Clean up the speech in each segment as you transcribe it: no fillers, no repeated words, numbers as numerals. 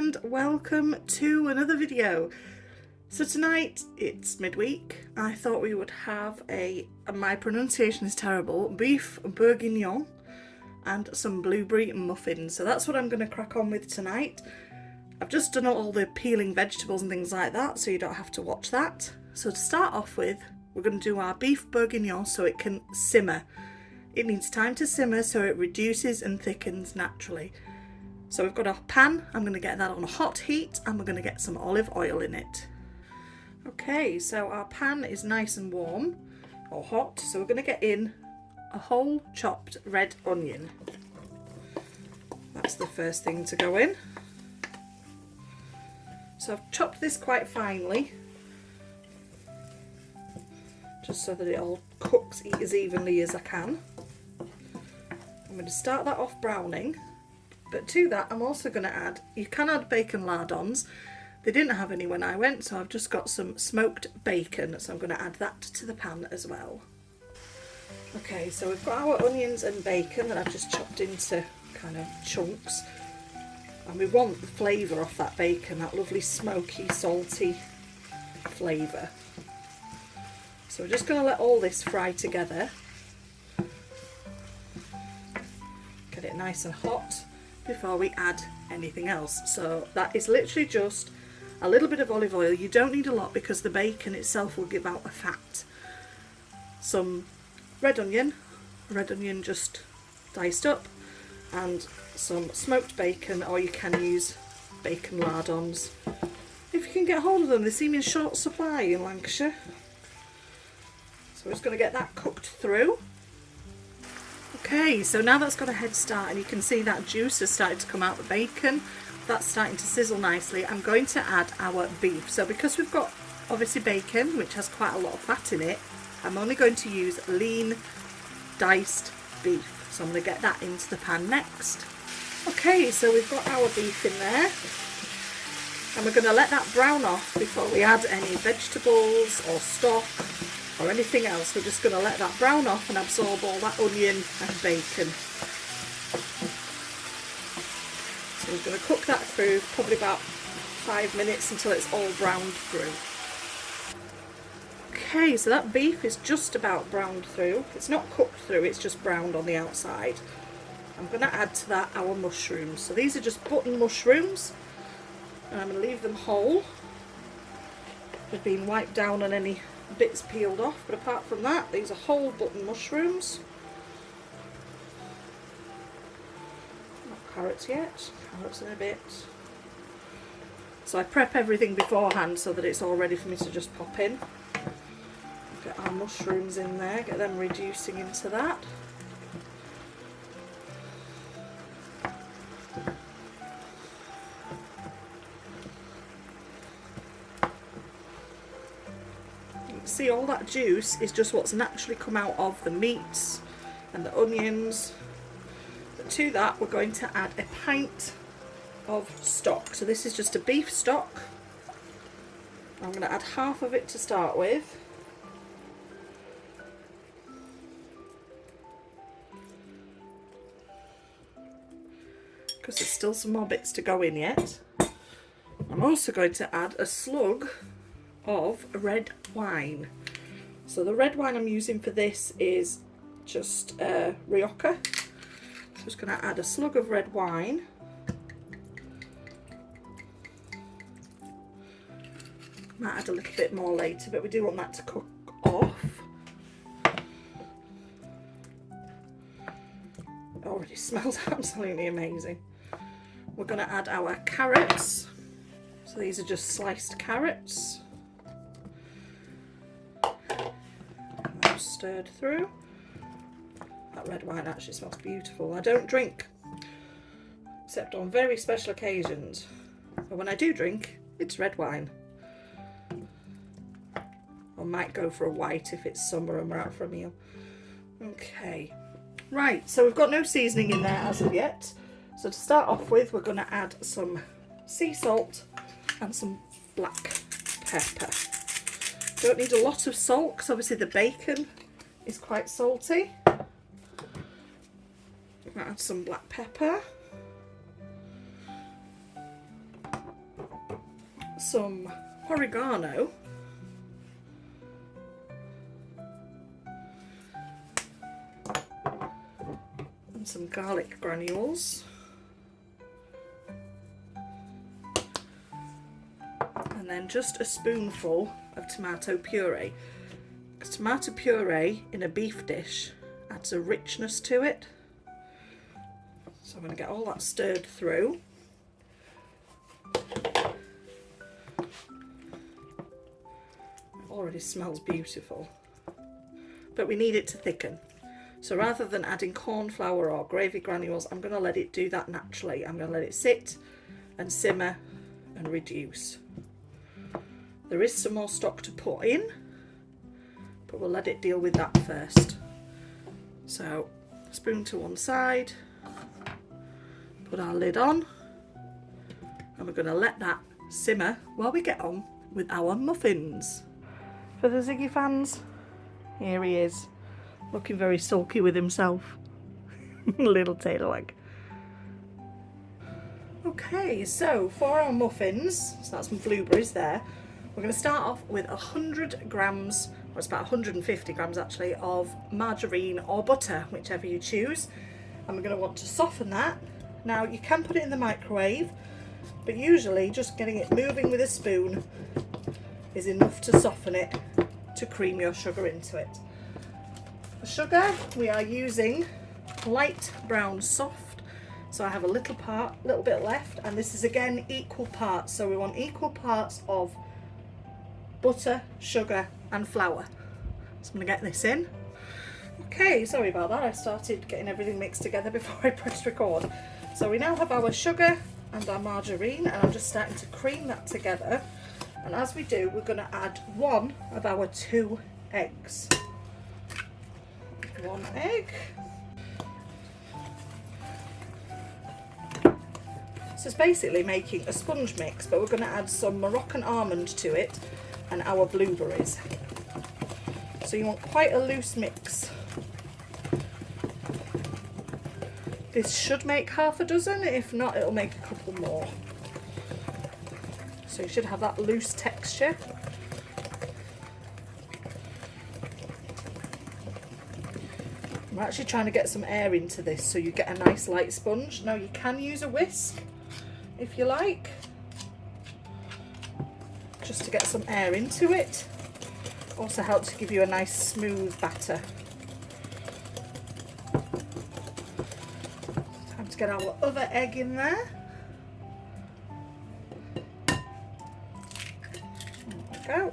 and welcome to another video. So tonight it's midweek. I thought we would have my pronunciation is terrible, beef bourguignon and some blueberry muffins. So that's what I'm going to crack on with tonight. I've just done all the peeling vegetables and things like that, so you don't have to watch that. So to start off with, we're going to do our beef bourguignon so it can simmer. It needs time to simmer so it reduces and thickens naturally. So we've got our pan, I'm going to get that on hot heat and we're going to get some olive oil in it. Okay, so our pan is nice and warm or hot, so we're going to get in a whole chopped red onion. That's the first thing to go in. So I've chopped this quite finely, just so that it all cooks as evenly as I can. I'm going to start that off browning. But to that, I'm also going to add, you can add bacon lardons. They didn't have any when I went, so I've just got some smoked bacon, so I'm going to add that to the pan as well. Okay, so we've got our onions and bacon that I've just chopped into kind of chunks. And we want the flavour off that bacon, that lovely smoky, salty flavour. So we're just going to let all this fry together. Get it nice and hot before we add anything else. So that is literally just a little bit of olive oil. You don't need a lot because the bacon itself will give out a fat. Some red onion just diced up, and some smoked bacon, or you can use bacon lardons if you can get hold of them. They seem in short supply in Lancashire. So we're just going to get that cooked through. Okay, so now that's got a head start and you can see that juice has started to come out of the bacon. That's starting to sizzle nicely. I'm going to add our beef. So because we've got obviously bacon, which has quite a lot of fat in it, I'm only going to use lean diced beef. So I'm going to get that into the pan next. Okay, so we've got our beef in there. And we're going to let that brown off before we add any vegetables or stock or anything else. We're just going to let that brown off and absorb all that onion and bacon. So we're going to cook that through probably about 5 minutes until it's all browned through. Okay, so that beef is just about browned through. It's not cooked through, it's just browned on the outside. I'm going to add to that our mushrooms. So these are just button mushrooms, and I'm going to leave them whole. They've been wiped down and any bits peeled off, but apart from that, these are whole button mushrooms. Not carrots yet, carrots in a bit. So I prep everything beforehand so that it's all ready for me to just pop in. Get our mushrooms in there, get them reducing into that. See, all that juice is just what's naturally come out of the meats and the onions. But to that, we're going to add a pint of stock. So this is just a beef stock. I'm going to add half of it to start with. Because there's still some more bits to go in yet. I'm also going to add a slug of red wine. So the red wine I'm using for this is just Rioja. So I'm just going to add a slug of red wine. Might add a little bit more later, but we do want that to cook off. It already smells absolutely amazing. We're going to add our carrots. So these are just sliced carrots. Stirred through. That red wine actually smells beautiful. I don't drink except on very special occasions, but when I do drink, it's red wine. I might go for a white if it's summer and we're out for a meal. Okay, right, so we've got no seasoning in there as of yet. So to start off with, we're going to add some sea salt and some black pepper. Don't need a lot of salt because obviously the bacon is quite salty. I'm going to add some black pepper. some oregano, and some garlic granules, and then just a spoonful of tomato puree. Because tomato puree in a beef dish adds a richness to it. So I'm going to get all that stirred through. It already smells beautiful, but we need it to thicken. So rather than adding corn flour or gravy granules, I'm going to let it do that naturally. I'm going to let it sit and simmer and reduce. There is some more stock to put in, but we'll let it deal with that first. So spoon to one side, put our lid on, and we're going to let that simmer while we get on with our muffins. For the Ziggy fans, here he is, looking very sulky with himself. Little tail leg. Okay, so for our muffins, so that's some blueberries there, we're going to start off with 100 grams, or it's about 150 grams actually, of margarine or butter, whichever you choose. And we're going to want to soften that. Now you can put it in the microwave, but usually just getting it moving with a spoon is enough to soften it to cream your sugar into it. For sugar, we are using light brown soft. So I have a little bit left, and this is again equal parts. So we want equal parts of butter, sugar and flour. So I'm going to get this in. Okay, sorry about that, I started getting everything mixed together before I pressed record. So we now have our sugar and our margarine, and I'm just starting to cream that together. And as we do, we're going to add one of our 2 eggs. 1 egg. So it's basically making a sponge mix, but we're going to add some Moroccan almond to it and our blueberries. So you want quite a loose mix. This should make half a dozen, if not it'll make a couple more. So you should have that loose texture. I'm actually trying to get some air into this so you get a nice light sponge. Now you can use a whisk if you like, just to get some air into it. Also helps to give you a nice smooth batter. Time to get our other egg in there. There we go.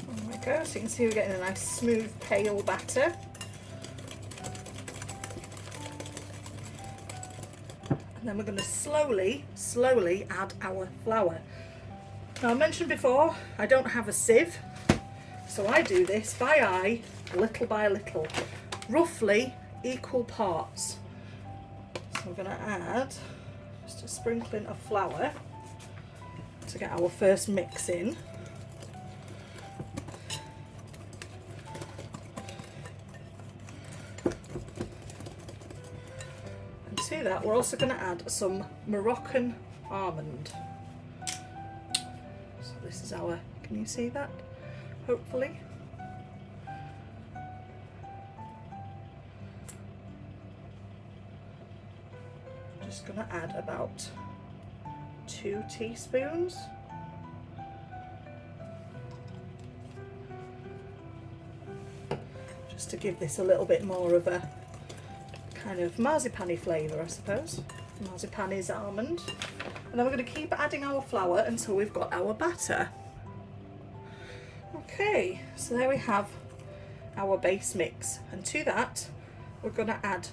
There we go. So you can see we're getting a nice smooth pale batter. Then we're going to slowly add our flour. Now I mentioned before, I don't have a sieve, so I do this by eye, little by little, roughly equal parts. So we're going to add just a sprinkling of flour to get our first mix in. To that, we're also going to add some Moroccan almond. So this is our, can you see that? Hopefully. Just going to add about 2 teaspoons. Just to give this a little bit more of a kind of marzipan-y flavour, I suppose. Marzipan is almond. And then we're going to keep adding our flour until we've got our batter. Okay, so there we have our base mix, and to that we're going to add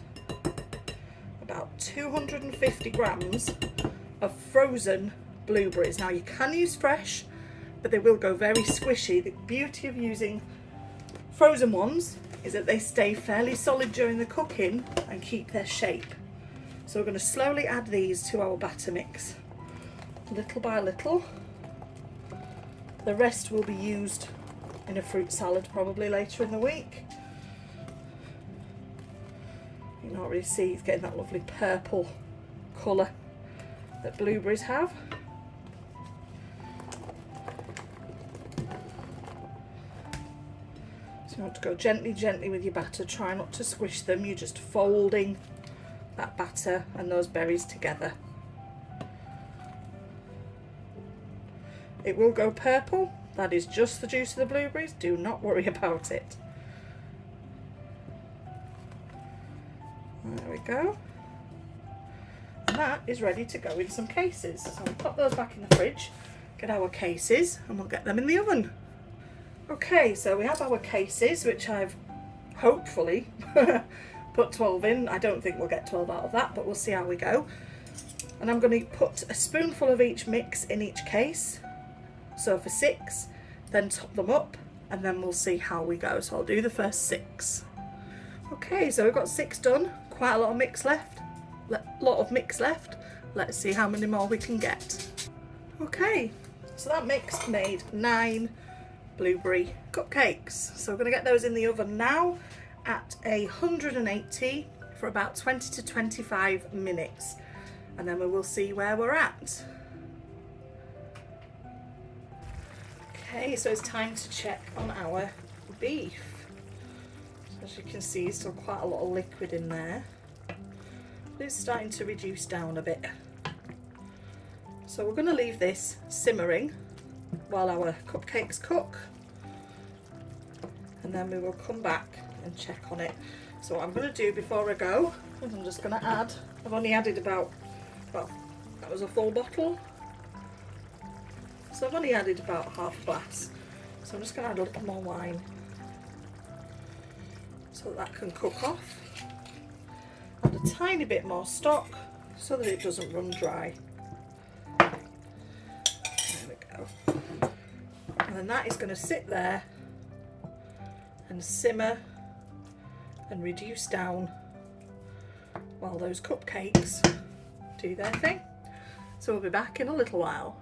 about 250 grams of frozen blueberries. Now you can use fresh, but they will go very squishy. The beauty of using frozen ones is that they stay fairly solid during the cooking and keep their shape. So we're going to slowly add these to our batter mix, little by little. The rest will be used in a fruit salad probably later in the week. You can already see it's getting that lovely purple colour that blueberries have. So you want to go gently with your batter. Try not to squish them. You're just folding that batter and those berries together. It will go purple. That is just the juice of the blueberries. Do not worry about it. There we go. And that is ready to go in some cases. So we'll pop those back in the fridge, get our cases, and we'll get them in the oven. Okay, so we have our cases, which I've hopefully put 12 in. I don't think we'll get 12 out of that, but we'll see how we go. And I'm going to put a spoonful of each mix in each case. So for 6, then top them up, and then we'll see how we go. So I'll do the first 6. Okay, so we've got 6 done. Quite a lot of mix left. Let's see how many more we can get. Okay, so that mix made 9 blueberry cupcakes. So we're going to get those in the oven now at 180 for about 20 to 25 minutes, and then we will see where we're at. Okay, so it's time to check on our beef. So as you can see, still quite a lot of liquid in there, but it's starting to reduce down a bit. So we're going to leave this simmering while our cupcakes cook, and then we will come back and check on it. So what I'm going to do before I go is I'm just going to add, I've only added about, well, that was a full bottle, so I've only added about half a glass. So I'm just going to add a little more wine so that can cook off. Add a tiny bit more stock so that it doesn't run dry. There we go. And then that is going to sit there and simmer and reduce down while those cupcakes do their thing. So we'll be back in a little while.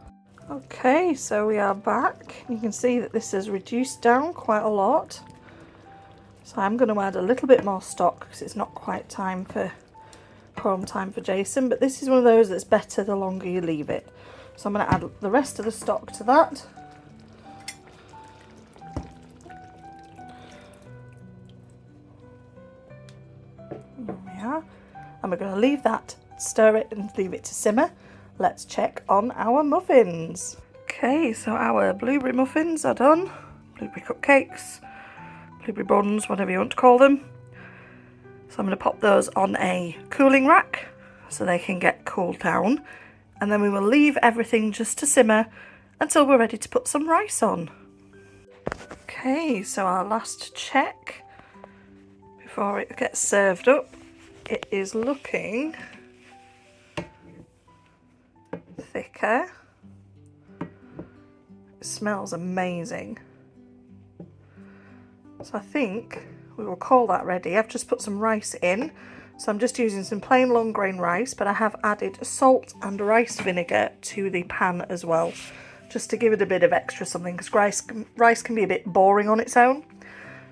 Okay, so we are back. You can see that this has reduced down quite a lot. So I'm going to add a little bit more stock because it's not quite time for home time for Jason, but this is one of those that's better the longer you leave it. So I'm going to add the rest of the stock to that. There we are. And we're going to leave that, stir it and leave it to simmer. Let's check on our muffins. Okay, so our blueberry muffins are done. Blueberry cupcakes, blueberry buns, whatever you want to call them. So I'm going to pop those on a cooling rack so they can get cooled down. And then we will leave everything just to simmer until we're ready to put some rice on. Okay, so our last check before it gets served up. It is looking thicker. It smells amazing. So I think we will call that ready. I've just put some rice in. So I'm just using some plain long grain rice, but I have added salt and rice vinegar to the pan as well, just to give it a bit of extra something, because rice can be a bit boring on its own.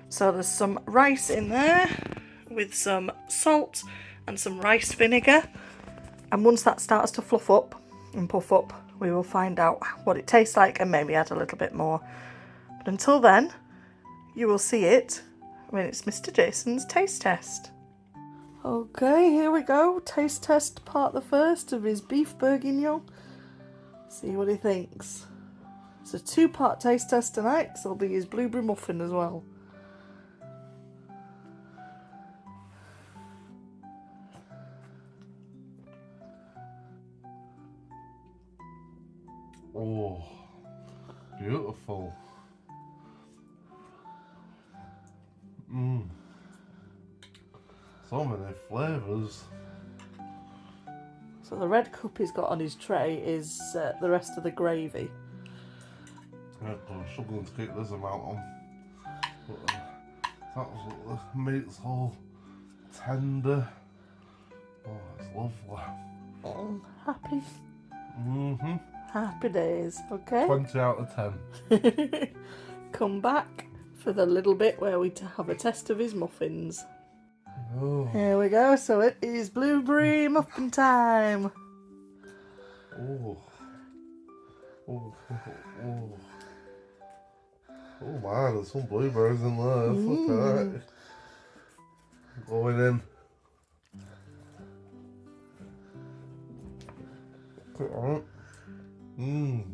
So there's some rice in there with some salt and some rice vinegar. And once that starts to fluff up and puff up, we will find out what it tastes like and maybe add a little bit more. But until then, you will see it when it's Mr. Jason's taste test. Okay, here we go. Taste test part the first of his beef bourguignon. See what he thinks. It's a 2-part taste test tonight, because there'll be his blueberry muffin as well. Oh, beautiful. So many flavours. So the red cup he's got on his tray is the rest of the gravy. Yeah, I'm struggling to keep this amount on. But absolutely, meat's all tender. Oh, it's lovely. Oh, happy. Mm-hmm. Happy days, okay? 20 out of 10. Come back for the little bit where we have a test of his muffins. Oh. Here we go. So it is blueberry muffin time. Oh. Oh. Oh. Oh man, there's some blueberries in there. Look at that. Going in. Look at that. Mmm.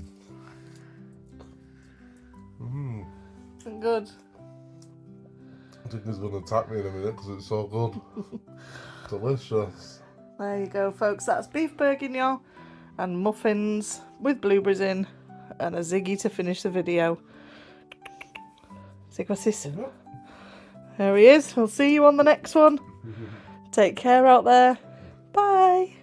Mmm. Good. I think he's going to attack me in a minute because it's so good. Delicious. There you go, folks. That's beef bourguignon and muffins with blueberries in, and a Ziggy to finish the video. Zig, what's this? There he is. We'll see you on the next one. Take care out there. Bye.